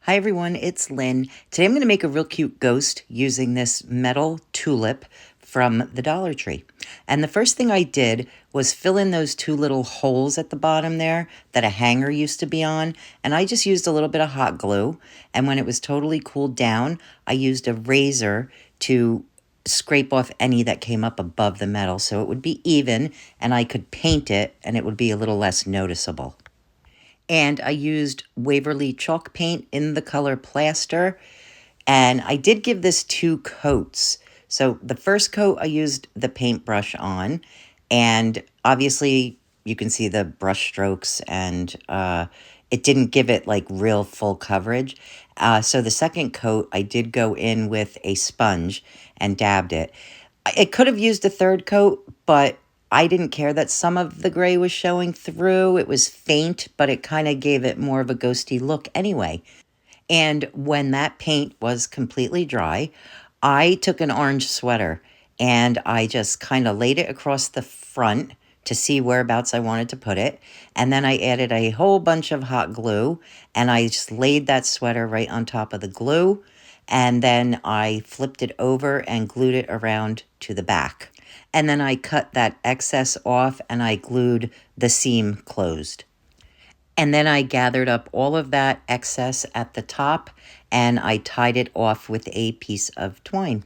Hi everyone, it's Lynn. Today I'm going to make a real cute ghost using this metal tulip from the Dollar Tree. And the first thing I did was fill in those two little holes at the bottom there that a hanger used to be on. And I just used a little bit of hot glue. And when it was totally cooled down, I used a razor to scrape off any that came up above the metal so it would be even and I could paint it and it would be a little less noticeable. And I used Waverly chalk paint in the color plaster. And I did give this 2 coats. So the first coat I used the paintbrush on, and obviously you can see the brush strokes and it didn't give it like real full coverage. So the second coat I did go in with a sponge and dabbed it. It could have used a third coat, but I didn't care that some of the gray was showing through. It was faint, but it kind of gave it more of a ghosty look anyway. And when that paint was completely dry, I took an orange sweater and I just kind of laid it across the front to see whereabouts I wanted to put it. And then I added a whole bunch of hot glue and I just laid that sweater right on top of the glue. And then I flipped it over and glued it around to the back. And then I cut that excess off and I glued the seam closed. And then I gathered up all of that excess at the top and I tied it off with a piece of twine.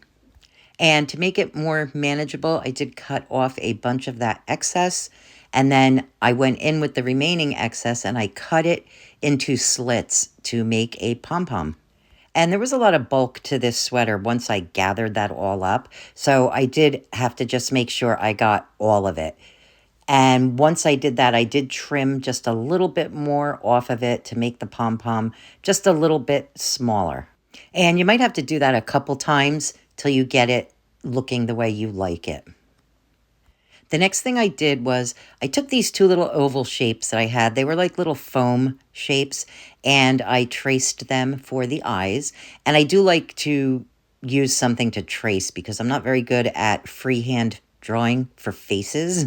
And to make it more manageable, I did cut off a bunch of that excess. And then I went in with the remaining excess and I cut it into slits to make a pom-pom. And there was a lot of bulk to this sweater once I gathered that all up. So I did have to just make sure I got all of it. And once I did that, I did trim just a little bit more off of it to make the pom-pom just a little bit smaller. And you might have to do that a couple times till you get it looking the way you like it. The next thing I did was I took these 2 little oval shapes that I had. They were like little foam shapes, and I traced them for the eyes. And I do like to use something to trace because I'm not very good at freehand drawing for faces.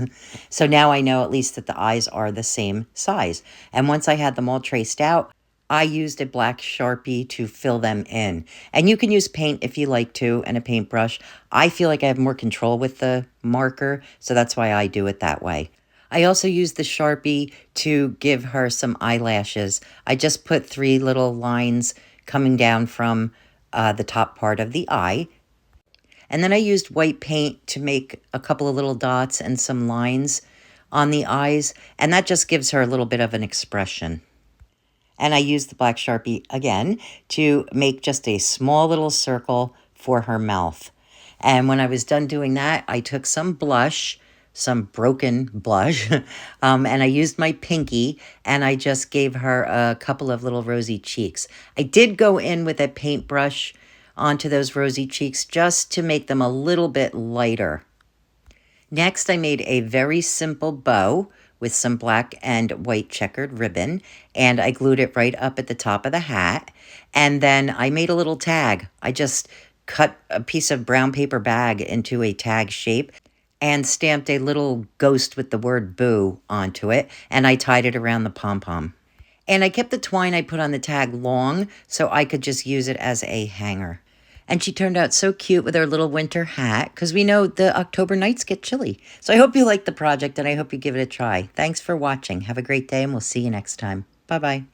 So now I know at least that the eyes are the same size. And once I had them all traced out, I used a black Sharpie to fill them in. And you can use paint if you like to and a paintbrush. I feel like I have more control with the marker, so that's why I do it that way. I also used the Sharpie to give her some eyelashes. I just put 3 little lines coming down from the top part of the eye. And then I used white paint to make a couple of little dots and some lines on the eyes. And that just gives her a little bit of an expression. And I used the black Sharpie again to make just a small little circle for her mouth. And when I was done doing that, I took some blush, some broken blush, and I used my pinky and I just gave her a couple of little rosy cheeks. I did go in with a paintbrush onto those rosy cheeks just to make them a little bit lighter. Next, I made a very simple bow with some black and white checkered ribbon, and I glued it right up at the top of the hat. And then I made a little tag. I just cut a piece of brown paper bag into a tag shape and stamped a little ghost with the word boo onto it, and I tied it around the pom-pom. And I kept the twine I put on the tag long so I could just use it as a hanger. And she turned out so cute with her little winter hat because we know the October nights get chilly. So I hope you like the project and I hope you give it a try. Thanks for watching. Have a great day and we'll see you next time. Bye-bye.